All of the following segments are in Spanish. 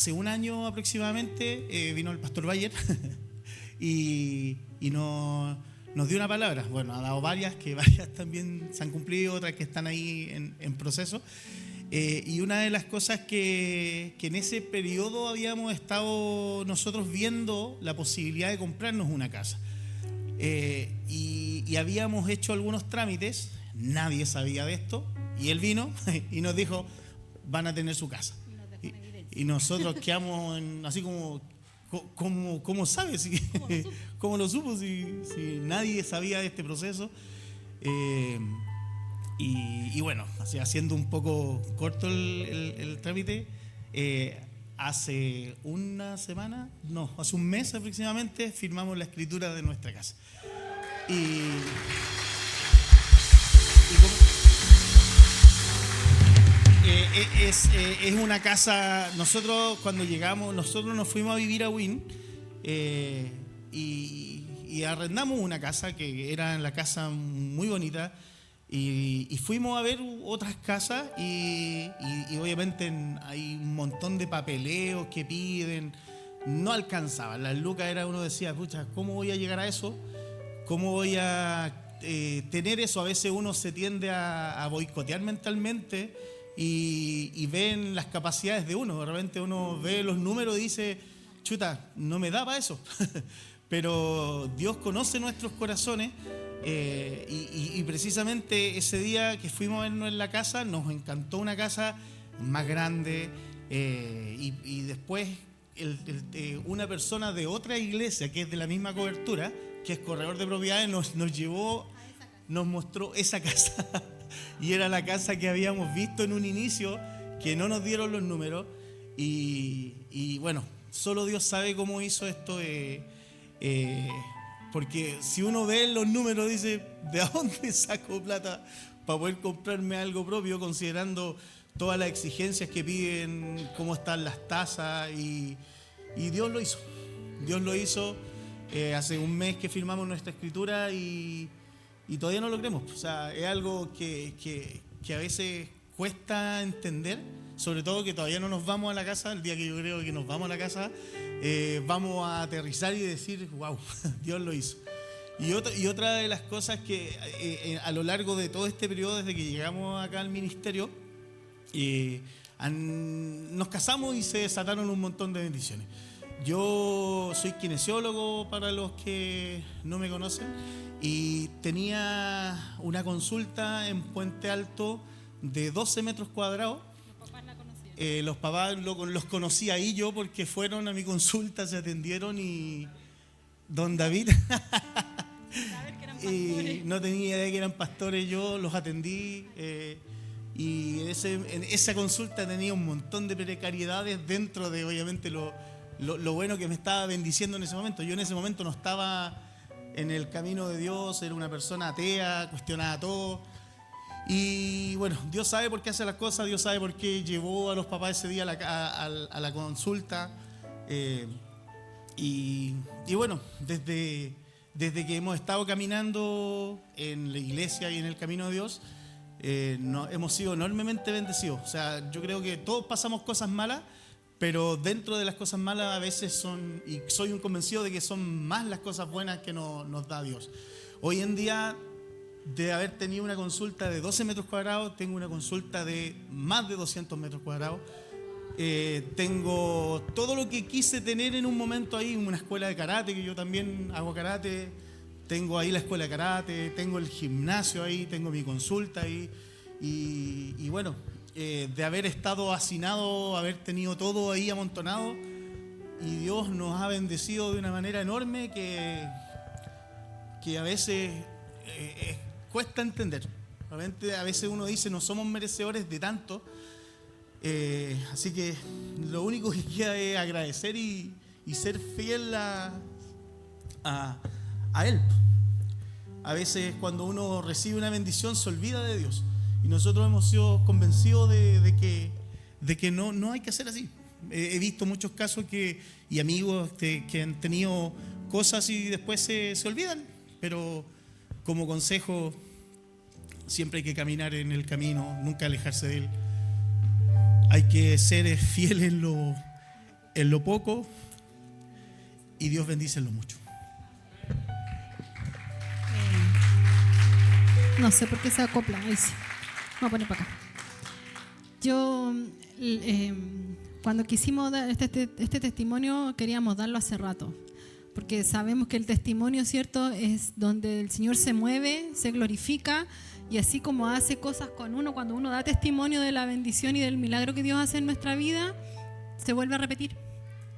Hace un año aproximadamente vino el pastor Bayer y nos dio una palabra. Bueno, ha dado varias, que varias también se han cumplido, otras que están ahí en proceso. Y una de las cosas que en ese periodo habíamos estado nosotros viendo la posibilidad de comprarnos una casa. Y habíamos hecho algunos trámites, nadie sabía de esto, y él vino y nos dijo, van a tener su casa. Y nosotros quedamos así como, ¿cómo sabes? ¿Cómo lo supo si nadie sabía de este proceso? Y bueno, así, haciendo un poco corto el trámite, hace una semana, no, hace un mes aproximadamente, firmamos la escritura de nuestra casa. Y es una casa. Nosotros cuando llegamos, nosotros nos fuimos a vivir a Wynn y arrendamos una casa que era la casa muy bonita y fuimos a ver otras casas y obviamente hay un montón de papeleos que piden, no alcanzaban, las lucas era, uno decía, pucha, ¿cómo voy a llegar a eso? ¿Cómo voy a tener eso? A veces uno se tiende a boicotear mentalmente y ven las capacidades de uno. De repente uno ve los números y dice, chuta, no me da para eso. Pero Dios conoce nuestros corazones y precisamente ese día que fuimos a vernos en la casa, nos encantó una casa más grande y después una persona de otra iglesia que es de la misma cobertura, que es corredor de propiedades, nos llevó, nos mostró esa casa. Y era la casa que habíamos visto en un inicio, que no nos dieron los números. Y bueno, solo Dios sabe cómo hizo esto. Porque si uno ve los números, dice, ¿de dónde saco plata para poder comprarme algo propio? Considerando todas las exigencias que piden, cómo están las tasas. Y Dios lo hizo. Dios lo hizo. Hace un mes que firmamos nuestra escritura y todavía no lo creemos. O sea, es algo que a veces cuesta entender, sobre todo que todavía no nos vamos a la casa. El día que yo creo que nos vamos a la casa, vamos a aterrizar y decir, wow, Dios lo hizo. Y otra de las cosas que a lo largo de todo este periodo, desde que llegamos acá al ministerio, nos casamos y se desataron un montón de bendiciones. Yo soy kinesiólogo, para los que no me conocen, y tenía una consulta en Puente Alto de 12 metros cuadrados. Los papás los conocí ahí yo porque fueron a mi consulta, se atendieron y don David y no tenía idea que eran pastores, yo los atendí y en esa consulta tenía un montón de precariedades dentro de obviamente lo bueno que me estaba bendiciendo en ese momento. Yo en ese momento no estaba en el camino de Dios, era una persona atea, cuestionaba todo. Y bueno, Dios sabe por qué hace las cosas, Dios sabe por qué llevó a los papás ese día a la consulta. Y bueno, desde que hemos estado caminando en la iglesia y en el camino de Dios, hemos sido enormemente bendecidos. O sea, yo creo que todos pasamos cosas malas, pero dentro de las cosas malas a veces y soy un convencido de que son más las cosas buenas que nos da Dios. Hoy en día, de haber tenido una consulta de 12 metros cuadrados, tengo una consulta de más de 200 metros cuadrados. Tengo todo lo que quise tener en un momento ahí, una escuela de karate, que yo también hago karate. Tengo ahí la escuela de karate, tengo el gimnasio ahí, tengo mi consulta ahí. Y bueno, de haber estado hacinado, haber tenido todo ahí amontonado, y Dios nos ha bendecido de una manera enorme que a veces cuesta entender. Realmente a veces uno dice, no somos merecedores de tanto, así que lo único que queda es agradecer y ser fiel a Él. A veces cuando uno recibe una bendición se olvida de Dios. Y nosotros hemos sido convencidos de que no hay que hacer así. He visto muchos casos y amigos que han tenido cosas y después se olvidan. Pero como consejo, siempre hay que caminar en el camino, nunca alejarse de él. Hay que ser fiel en lo poco y Dios bendice en lo mucho. No sé por qué se acopla. Ahí sí. Vamos a poner para acá. Yo, cuando quisimos dar este testimonio, queríamos darlo hace rato. Porque sabemos que el testimonio, ¿cierto?, es donde el Señor se mueve, se glorifica, y así como hace cosas con uno, cuando uno da testimonio de la bendición y del milagro que Dios hace en nuestra vida, se vuelve a repetir,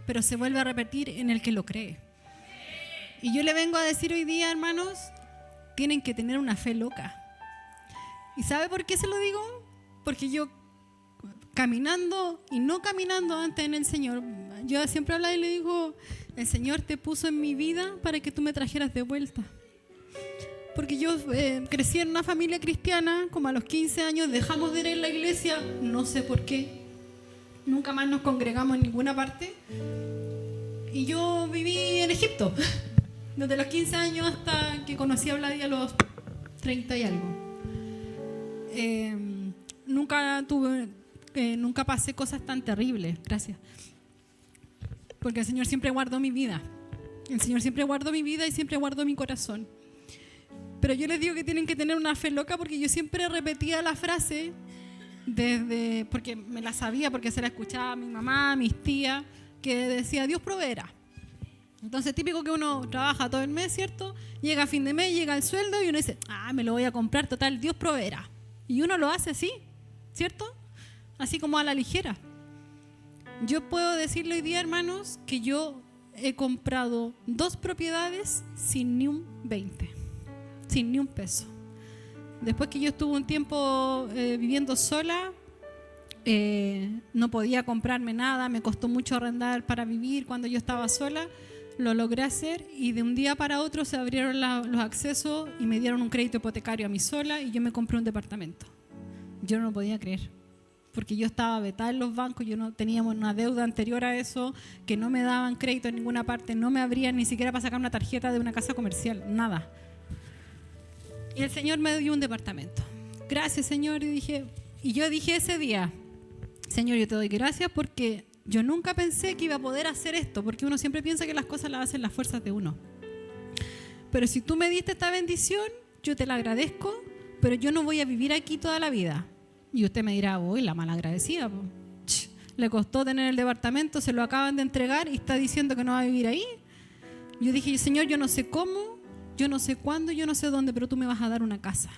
pero se vuelve a repetir en el que lo cree. Y yo le vengo a decir hoy día, hermanos, tienen que tener una fe loca. ¿Y sabe por qué se lo digo? Porque yo, caminando y no caminando antes en el Señor, yo siempre hablaba y le digo, el Señor te puso en mi vida para que tú me trajeras de vuelta. Porque yo crecí en una familia cristiana, como a los 15 años dejamos de ir a la iglesia, no sé por qué, nunca más nos congregamos en ninguna parte, y yo viví en Egipto, desde los 15 años hasta que conocí a Vladi a los 30 y algo. Nunca pasé cosas tan terribles, gracias, porque el Señor siempre guardó mi vida. El Señor siempre guardó mi vida y siempre guardó mi corazón. Pero yo les digo que tienen que tener una fe loca, porque yo siempre repetía la frase porque me la sabía, porque se la escuchaba a mi mamá, a mis tías, que decía, Dios proveerá. Entonces, típico que uno trabaja todo el mes, ¿cierto? Llega a fin de mes, llega el sueldo y uno dice, me lo voy a comprar, total, Dios proveerá. Y uno lo hace así, ¿cierto? Así como a la ligera. Yo puedo decirle hoy día, hermanos, que yo he comprado 2 propiedades sin ni un 20, sin ni un peso. Después que yo estuve un tiempo viviendo sola, no podía comprarme nada, me costó mucho arrendar para vivir cuando yo estaba sola. Lo logré hacer y de un día para otro se abrieron los accesos y me dieron un crédito hipotecario a mí sola y yo me compré un departamento. Yo no lo podía creer, porque yo estaba vetada en los bancos, teníamos una deuda anterior a eso, que no me daban crédito en ninguna parte, no me abrían ni siquiera para sacar una tarjeta de una casa comercial, nada. Y el Señor me dio un departamento. Gracias, Señor. Y yo dije ese día, Señor, yo te doy gracias porque yo nunca pensé que iba a poder hacer esto, porque uno siempre piensa que las cosas las hacen las fuerzas de uno. Pero si tú me diste esta bendición, yo te la agradezco, pero yo no voy a vivir aquí toda la vida. Y usted me dirá, uy, la malagradecida. Le costó tener el departamento, se lo acaban de entregar y está diciendo que no va a vivir ahí. Yo dije, Señor, yo no sé cómo, yo no sé cuándo, yo no sé dónde, pero tú me vas a dar una casa.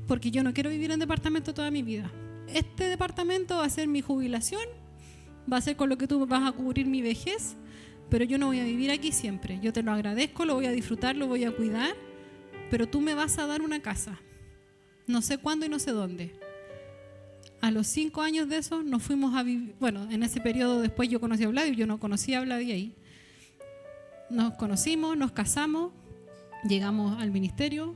Porque yo no quiero vivir en departamento toda mi vida. Este departamento va a ser mi jubilación, va a ser con lo que tú vas a cubrir mi vejez, pero yo no voy a vivir aquí siempre. Yo te lo agradezco, lo voy a disfrutar, lo voy a cuidar, pero tú me vas a dar una casa. No sé cuándo y no sé dónde. A los 5 años de eso nos fuimos a vivir. Bueno, en ese periodo después yo conocí a Vladi, yo no conocía a Vladi ahí. Nos conocimos, nos casamos, llegamos al ministerio,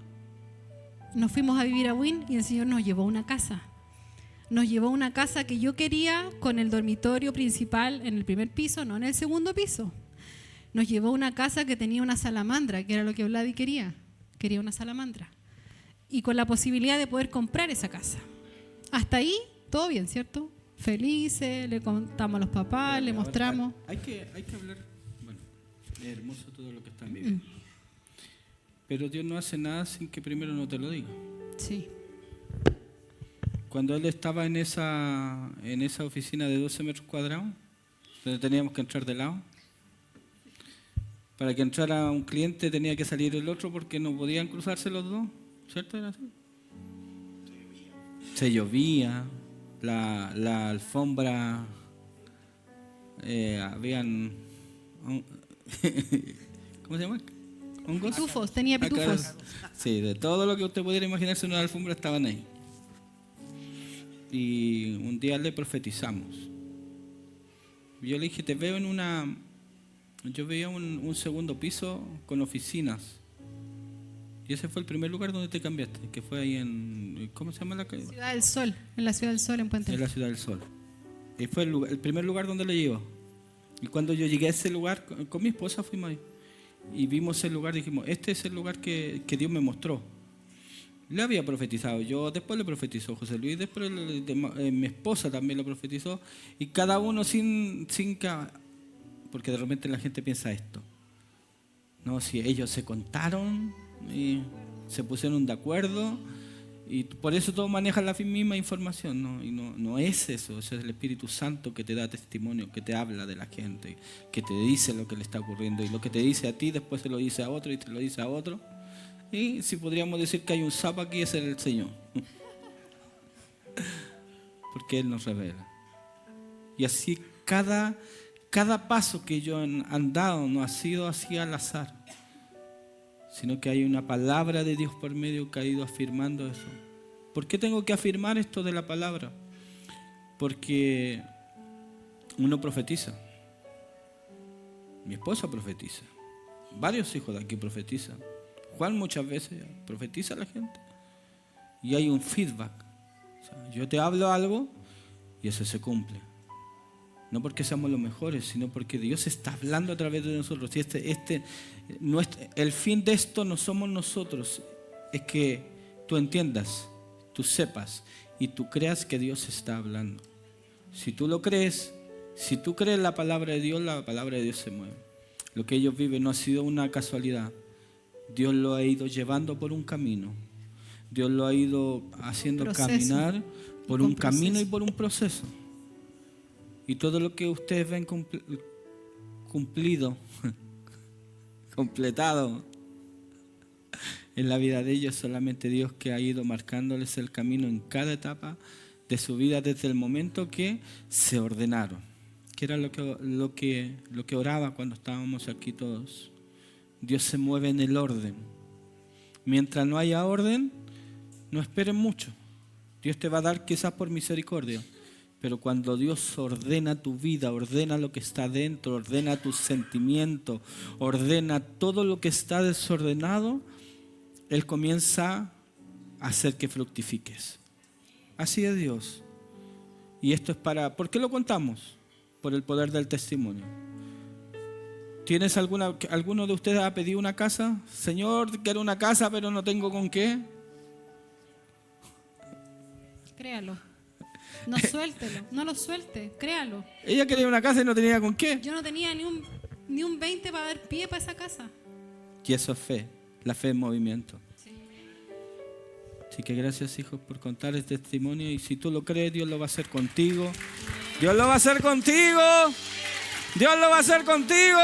nos fuimos a vivir a Wynn y el Señor nos llevó a una casa. Nos llevó a una casa que yo quería, con el dormitorio principal en el primer piso, no en el segundo piso. Nos llevó a una casa que tenía una salamandra, que era lo que Vladi quería. Quería una salamandra. Y con la posibilidad de poder comprar esa casa. Hasta ahí, todo bien, ¿cierto? Felices, le contamos a los papás, le mostramos. Hay que hablar, bueno, es hermoso todo lo que están viviendo. Pero Dios no hace nada sin que primero no te lo diga. Sí. Cuando él estaba en esa oficina de 12 metros cuadrados, donde teníamos que entrar de lado, para que entrara un cliente tenía que salir el otro porque no podían cruzarse los dos, ¿cierto? ¿Era así? Se llovía, la alfombra, habían, ¿cómo se llama? ¿Hongos? Pitufos, tenía pitufos. Sí, de todo lo que usted pudiera imaginarse en una alfombra estaban ahí. Y un día le profetizamos. Yo le dije, te veo en una... Yo veía un segundo piso con oficinas. Y ese fue el primer lugar donde te cambiaste, que fue ahí en... ¿Cómo se llama la calle? Ciudad del Sol, en la Ciudad del Sol, en Puente. En la Ciudad del Sol. Y fue el primer lugar donde le llevo. Y cuando yo llegué a ese lugar, con mi esposa fuimos ahí. Y vimos el lugar, dijimos, este es el lugar que Dios me mostró. Le había profetizado yo, después le profetizó José Luis, después mi esposa también lo profetizó, y cada uno porque de repente la gente piensa esto. No, si ellos se contaron y se pusieron de acuerdo, y por eso todos manejan la misma información, ¿no? Y no es eso, ese es el Espíritu Santo que te da testimonio, que te habla de la gente, que te dice lo que le está ocurriendo, y lo que te dice a ti después se lo dice a otro y te lo dice a otro. Y si podríamos decir que hay un sapo aquí, es el Señor. Porque Él nos revela. Y así cada paso que yo han dado no ha sido así al azar, sino que hay una palabra de Dios por medio que ha ido afirmando eso. ¿Por qué tengo que afirmar esto de la palabra? Porque uno profetiza. Mi esposa profetiza. Varios hijos de aquí profetizan. Juan muchas veces profetiza a la gente. Y hay un feedback. O sea, yo te hablo algo y eso se cumple. No porque seamos los mejores, sino porque Dios está hablando a través de nosotros. Y el fin de esto no somos nosotros. Es que tú entiendas, tú sepas y tú creas que Dios está hablando. Si tú lo crees, si tú crees la palabra de Dios se mueve. Lo que ellos viven no ha sido una casualidad. Dios lo ha ido llevando por un camino. Dios lo ha ido haciendo caminar por un camino y por un proceso. Y todo lo que ustedes ven cumplido, completado en la vida de ellos, solamente Dios que ha ido marcándoles el camino en cada etapa de su vida desde el momento que se ordenaron. Que era lo que oraba cuando estábamos aquí todos. Dios se mueve en el orden. Mientras no haya orden, no esperen mucho. Dios te va a dar quizás por misericordia. Pero cuando Dios ordena tu vida, ordena lo que está dentro, ordena tus sentimientos, ordena todo lo que está desordenado, Él comienza a hacer que fructifiques. Así es Dios. Y esto es ¿por qué lo contamos? Por el poder del testimonio. ¿Alguno de ustedes ha pedido una casa? Señor, quiero una casa, pero no tengo con qué. Créalo. No suéltelo, no lo suelte, créalo. Ella quería una casa y no tenía con qué. Yo no tenía ni un 20 para dar pie para esa casa. Y eso es fe, la fe en movimiento. Sí. Así que gracias, hijos, por contar este testimonio. Y si tú lo crees, Dios lo va a hacer contigo. Dios lo va a hacer contigo. Dios lo va a hacer contigo.